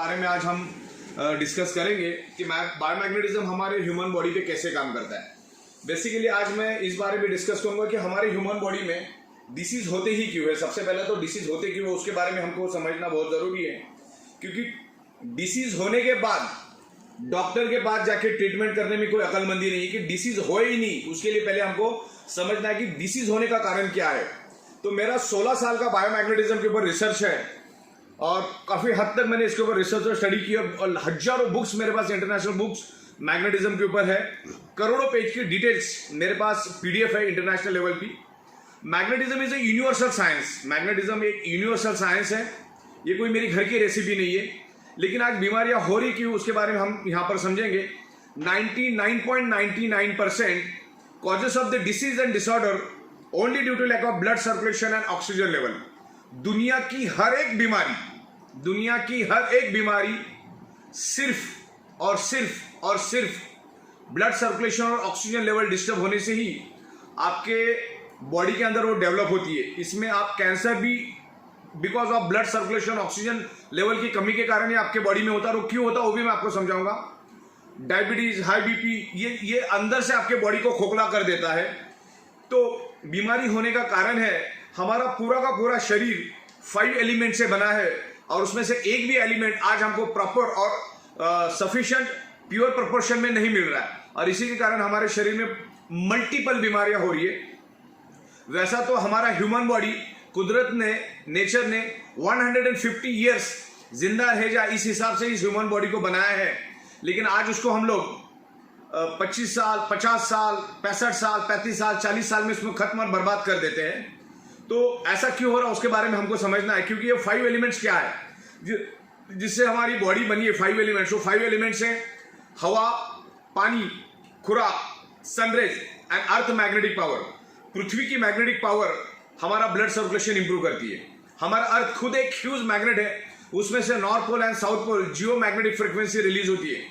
बारे में आज हम डिस्कस करेंगे कि बायोमैग्नेटिज्म हमारे ह्यूमन बॉडी पे कैसे काम करता है। बेसिकली आज मैं इस बारे में डिस्कस करूंगा कि हमारे ह्यूमन बॉडी में डिसीज होते ही क्यों है। सबसे पहले तो डिसीज होते क्यों है उसके बारे में हमको समझना बहुत ज़रूरी है, क्योंकि डिसीज होने के बाद डॉक्टर के पास जाके ट्रीटमेंट करने में कोई अकलमंदी नहीं है कि डिसीज हो ही नहीं। उसके लिए पहले हमको समझना है कि डिसीज होने का कारण क्या है। तो मेरा 16 साल का बायोमैग्नेटिज्म के ऊपर रिसर्च है और काफ़ी हद तक मैंने इसके ऊपर रिसर्च और स्टडी की और हजारों बुक्स मेरे पास इंटरनेशनल बुक्स मैग्नेटिज्म के ऊपर है। करोड़ों पेज की डिटेल्स मेरे पास पीडीएफ है इंटरनेशनल लेवल की। Magnetism is a universal science. Magnetism एक यूनिवर्सल साइंस है, ये कोई मेरी घर की रेसिपी नहीं है। लेकिन आज बीमारियां हो रही क्यों उसके बारे में हम यहाँ पर समझेंगे। 99.99% causes of the disease and disorder only due to lack of blood circulation and oxygen level. दुनिया की हर एक बीमारी सिर्फ और सिर्फ ब्लड सर्कुलेशन और ऑक्सीजन लेवल डिस्टर्ब होने से ही आपके बॉडी के अंदर वो डेवलप होती है। इसमें आप कैंसर भी because of blood circulation oxygen level की कमी के कारण ही आपके बॉडी में होता है। वो क्यों होता है वो भी मैं आपको समझाऊंगा। डायबिटीज, हाई बीपी, ये अंदर से आपके बॉडी को खोखला कर देता है। तो बीमारी होने का कारण है हमारा पूरा का पूरा शरीर 5 एलिमेंट से बना है और उसमें से एक भी एलिमेंट आज हमको प्रॉपर और सफिशिएंट प्योर प्रोपोर्शन में नहीं मिल रहा है और इसी के कारण हमारे शरीर में मल्टीपल बीमारियां हो रही है। वैसा तो हमारा ह्यूमन बॉडी कुदरत ने, नेचर ने 150 ईयर्स जिंदा रह जाए इस हिसाब से इस ह्यूमन बॉडी को बनाया है। लेकिन आज उसको हम लोग 25 साल, 50 साल, 65 साल, 35 साल, 40 साल में इसमें खत्म और बर्बाद कर देते हैं। तो ऐसा क्यों हो रहा है उसके बारे में हमको समझना है, क्योंकि ये 5 एलिमेंट्स क्या है जिससे हमारी बॉडी बनी है। 5 एलिमेंट्स, वो 5 एलिमेंट्स है हवा, पानी, खुराक, sunrays and earth magnetic power. पृथ्वी की मैग्नेटिक पावर हमारा ब्लड सर्कुलेशन इंप्रूव करती है। हमारा अर्थ खुद एक ह्यूज मैग्नेट है, उसमें से north pole and south pole geo magnetic frequency release होती है।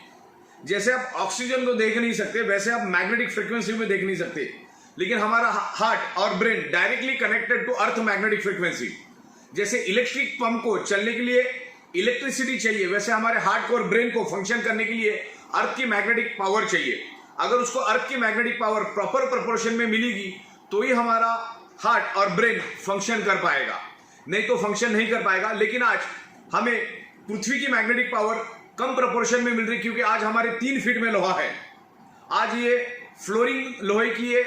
जैसे आप ऑक्सीजन को देख नहीं सकते वैसे आप मैग्नेटिक फ्रिक्वेंसी में देख नहीं सकते, लेकिन हमारा हार्ट और brain directly connected to earth magnetic frequency. जैसे इलेक्ट्रिक पंप को चलने के लिए इलेक्ट्रिसिटी चाहिए, वैसे हमारे हार्ट को और ब्रेन को फंक्शन करने के लिए अर्थ की मैग्नेटिक पावर चाहिए। अगर उसको अर्थ की मैग्नेटिक पावर प्रॉपर प्रोपोर्शन में मिलेगी तो ही हमारा हार्ट और ब्रेन फंक्शन कर पाएगा, नहीं तो फंक्शन नहीं कर पाएगा। लेकिन आज हमें पृथ्वी की मैग्नेटिक पावर कम प्रोपोर्शन में मिल रही, क्योंकि आज हमारे 3 फीट में लोहा है। आज ये फ्लोरिंग लोहे की है,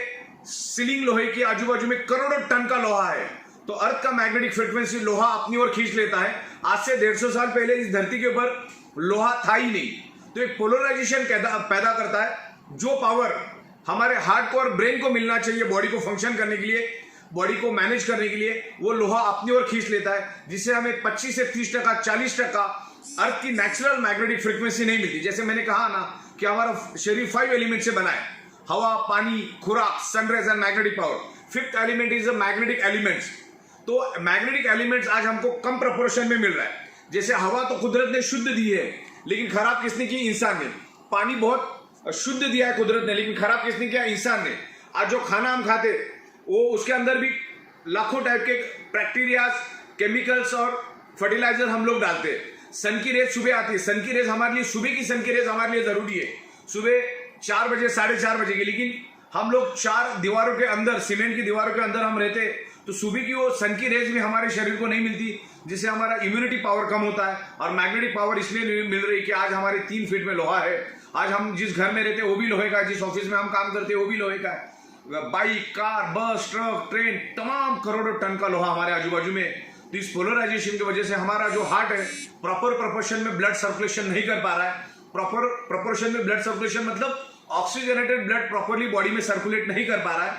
सीलिंग लोहे की, आजू बाजू में करोड़ों टन का लोहा है। तो अर्थ का मैग्नेटिक फ्रिक्वेंसी लोहा अपनी ओर खींच लेता है। आज से 150 साल पहले इस धरती के ऊपर लोहा था ही नहीं। तो एक पोलराइजेशन पैदा करता है। जो पावर हमारे हार्ट को और ब्रेन को मिलना चाहिए बॉडी को फंक्शन करने के लिए, बॉडी को मैनेज करने के लिए, वो लोहा अपनी ओर खींच लेता है, जिससे हमें 25 से 30%, 40% अर्थ की नेचुरल मैग्नेटिक फ्रिक्वेंसी नहीं मिलती। जैसे मैंने कहा ना कि हमारा शरीर 5 एलिमेंट से बना है, हवा, पानी, खुराक, sunrays and magnetic power. 5th element is the magnetic elements. तो मैग्नेटिक एलिमेंट्स आज हमको कम प्रोपोर्शन में मिल रहा है। जैसे हवा तो कुदरत ने शुद्ध दी है, लेकिन खराब किसने की? इंसान ने। पानी बहुत शुद्ध दिया है कुदरत ने, लेकिन खराब किसने किया? इंसान ने। आज जो खाना हम खाते वो उसके अंदर भी लाखों टाइप के बैक्टीरियाज, केमिकल्स और फर्टिलाइजर हम लोग डालते हैं। सन की रेज सुबह आती है, सन की रेज हमारे लिए, सुबह की सन की रेज हमारे लिए जरूरी है, सुबह 4 बजे, 4:30 बजे की। लेकिन हम लोग 4 दीवारों के अंदर, सीमेंट की दीवारों के अंदर हम रहते, तो सुबह की वो सन की रेज भी हमारे शरीर को नहीं मिलती, जिससे हमारा इम्यूनिटी पावर कम होता है। और मैग्नेटिक पावर इसलिए मिल रही है कि आज हमारे 3 फीट में लोहा है। आज हम जिस घर में रहते हैं वो भी लोहे का है, जिस ऑफिस में हम काम करते हैं वो भी लोहे का है। बाइक, कार, बस, ट्रक, ट्रेन, तमाम करोड़ों टन का लोहा हमारे आजू बाजू में। तो इस पोलराइजेशन की वजह से हमारा जो हार्ट है प्रॉपर प्रोपोर्शन में ब्लड सर्कुलेशन नहीं कर पा रहा है। प्रॉपर प्रोपोर्शन में ब्लड सर्कुलेशन मतलब ऑक्सीजनेटेड ब्लड प्रॉपरली बॉडी में सर्कुलेट नहीं कर पा रहा है।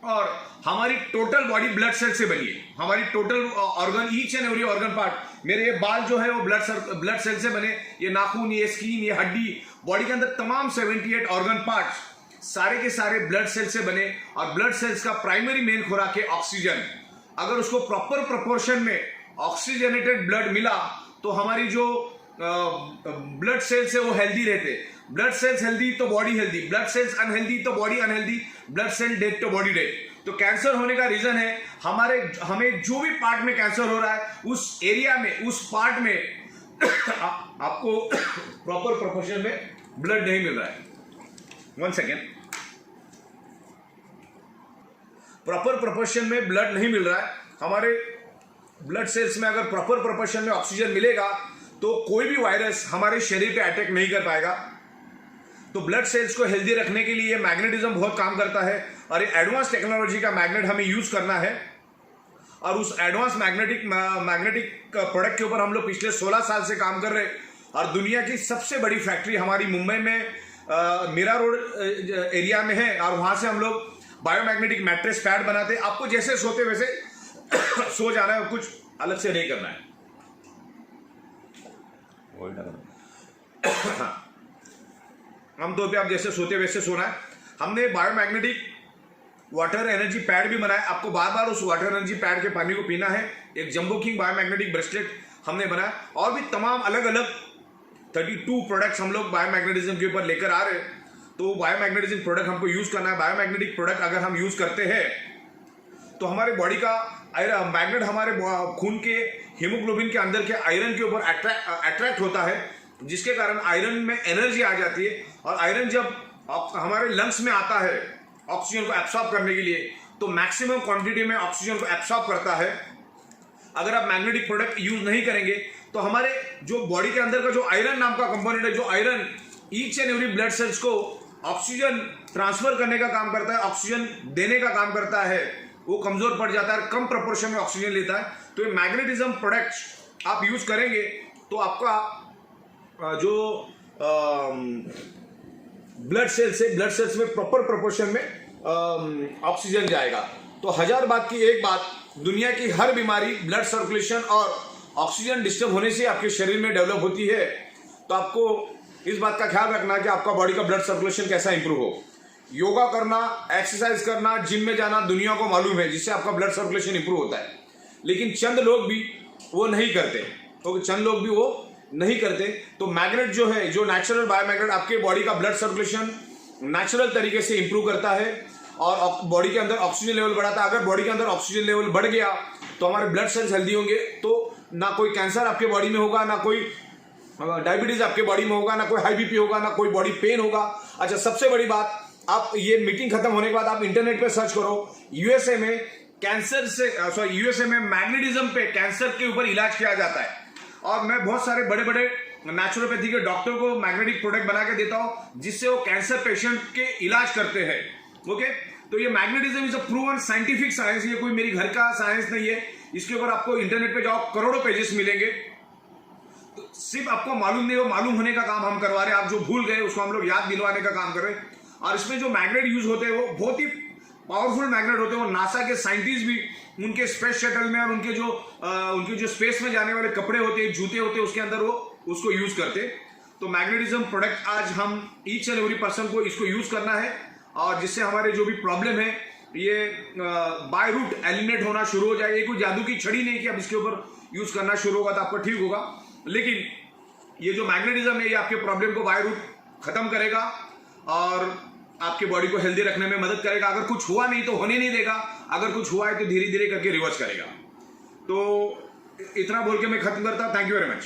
और हमारी टोटल बॉडी ब्लड सेल से बनी है। हमारी total organ, each and every organ part, मेरे ये बाल जो है वो ब्लड सेल से बने, ये नाखून, ये स्किन, ये हड्डी, बॉडी के अंदर तमाम 78 ऑर्गन पार्ट्स सारे के सारे ब्लड सेल से बने। और ब्लड सेल्स का प्राइमरी मेन खुराक है ऑक्सीजन। अगर उसको प्रॉपर प्रोपोर्शन में ऑक्सीजनेटेड ब्लड मिला तो हमारी जो ब्लड सेल्स है वो हेल्दी रहते। ब्लड सेल्स हेल्दी तो body healthy, blood cells unhealthy तो body unhealthy, blood cell dead तो बॉडी डेड। तो कैंसर होने का रीजन है हमें जो भी पार्ट में कैंसर हो रहा है उस एरिया में, उस पार्ट में आपको प्रॉपर प्रोपोर्शन में ब्लड नहीं मिल रहा है, 1 सेकेंड, प्रॉपर प्रोपोर्शन में ब्लड नहीं मिल रहा है। हमारे ब्लड सेल्स में अगर प्रॉपर प्रोपोर्शन में ऑक्सीजन मिलेगा तो कोई भी वायरस हमारे शरीर पे अटैक नहीं कर पाएगा। तो ब्लड सेल्स को हेल्दी रखने के लिए मैग्नेटिज्म बहुत काम करता है और ये एडवांस टेक्नोलॉजी का मैग्नेट हमें यूज करना है। और उस एडवांस मैग्नेटिक प्रोडक्ट के ऊपर हम लोग पिछले 16 साल से काम कर रहे हैं। और दुनिया की सबसे बड़ी फैक्ट्री हमारी मुंबई में मीरा रोड एरिया में है और वहां से हम लोग बायोमैग्नेटिक मैट्रेस पैड बनाते हैं। आपको जैसे सोते वैसे सो जाना है, कुछ अलग से नहीं करना है। आमतौर पे आप जैसे सोते वैसे सोना है। हमने बायोमैग्नेटिक वाटर एनर्जी पैड भी बनाया, आपको बार बार उस वाटर एनर्जी पैड के पानी को पीना है। एक जंबो किंग बायोमैग्नेटिक ब्रेसलेट हमने बनाया और भी तमाम अलग अलग 32 प्रोडक्ट्स हम लोग बायोमैग्नेटिज्म के ऊपर लेकर आ रहे हैं। तो बायोमैग्नेटिज्म प्रोडक्ट हमको यूज करना है। बायोमैग्नेटिक प्रोडक्ट अगर हम यूज करते हैं तो हमारे बॉडी का मैग्नेट हमारे खून के हीमोग्लोबिन के अंदर के आयरन के ऊपर अट्रैक्ट होता है, जिसके कारण आयरन में एनर्जी आ जाती है। और आयरन जब हमारे लंग्स में आता है ऑक्सीजन को एब्सॉर्ब करने के लिए, तो मैक्सिमम क्वांटिटी में ऑक्सीजन को एब्सॉर्ब करता है। अगर आप मैग्नेटिक प्रोडक्ट यूज नहीं करेंगे तो हमारे जो बॉडी के अंदर का जो आयरन नाम का कंपोनेंट है, जो iron each and every blood cells को ऑक्सीजन ट्रांसफर करने का काम करता है, ऑक्सीजन देने का काम करता है, वो कमजोर पड़ जाता है, कम प्रोपोर्शन में ऑक्सीजन लेता है। तो ये मैग्नेटिज्म प्रोडक्ट आप यूज करेंगे तो आपका जो ब्लड सेल्स में प्रॉपर प्रोपोर्शन में ऑक्सीजन जाएगा। तो 1000 बात की एक बात, दुनिया की हर बीमारी ब्लड सर्कुलेशन और ऑक्सीजन डिस्टर्ब होने से आपके शरीर में डेवलप होती है। तो आपको इस बात का ख्याल रखना है कि आपका बॉडी का ब्लड सर्कुलेशन कैसा इंप्रूव हो। योगा करना, एक्सरसाइज करना, जिम में जाना दुनिया को मालूम है, जिससे आपका ब्लड सर्कुलेशन इंप्रूव होता है। लेकिन चंद लोग भी वो नहीं करते, तो मैग्नेट जो है, जो नेचुरल बायोमैग्नेट आपके बॉडी का ब्लड सर्कुलेशन नेचुरल तरीके से इंप्रूव करता है और बॉडी के अंदर ऑक्सीजन लेवल बढ़ाता है। अगर बॉडी के अंदर ऑक्सीजन लेवल बढ़ गया तो हमारे ब्लड सेल्स हेल्दी होंगे, तो ना कोई कैंसर आपके बॉडी में होगा, ना कोई डायबिटीज आपके बॉडी में होगा, ना कोई हाई बीपी होगा, ना कोई बॉडी पेन होगा। अच्छा, सबसे बड़ी बात, आप ये मीटिंग खत्म होने के बाद आप इंटरनेट पे सर्च करो, यूएसए में मैग्नेटिज्म पे कैंसर के ऊपर इलाज किया जाता है। और मैं बहुत सारे बड़े बड़े नेचुरोपैथी के डॉक्टर को मैग्नेटिक प्रोडक्ट बना के देता हूं, जिससे वो कैंसर पेशेंट के इलाज करते हैं। ओके, तो ये magnetism is a proven scientific science, ये कोई मेरी घर का साइंस नहीं है। इसके ऊपर आपको इंटरनेट पे जाओ, करोड़ों पेजेस मिलेंगे। तो सिर्फ आपको मालूम नहीं हो, मालूम होने का काम हम करवा रहे हैं। आप जो भूल गए उसको हम लोग याद दिलवाने का काम कर रहे हैं। और इसमें जो मैग्नेट यूज होते हैं वो बहुत ही पावरफुल मैग्नेट होते हैं। वो नासा के साइंटिस्ट भी उनके स्पेस शटल में और उनके जो स्पेस में जाने वाले कपड़े होते हैं, जूते होते हैं, उसके अंदर वो उसको यूज करते हैं। तो मैग्नेटिज्म प्रोडक्ट आज हम ईच एंड एवरी पर्सन को इसको यूज करना है, और जिससे हमारे जो भी प्रॉब्लम है ये बाय रूट एलिमिनेट होना शुरू हो जाए। ये कोई जादू की छड़ी नहीं कि अब इसके ऊपर यूज करना शुरू होगा तो आपको ठीक होगा, लेकिन ये जो मैग्नेटिज्म है ये आपके प्रॉब्लम को बाय रूट खत्म करेगा और आपके बॉडी को हेल्दी रखने में मदद करेगा। अगर कुछ हुआ नहीं तो होने नहीं देगा, अगर कुछ हुआ है तो धीरे धीरे करके रिवर्स करेगा। तो इतना बोल के मैं खत्म करता हूं। Thank you very much.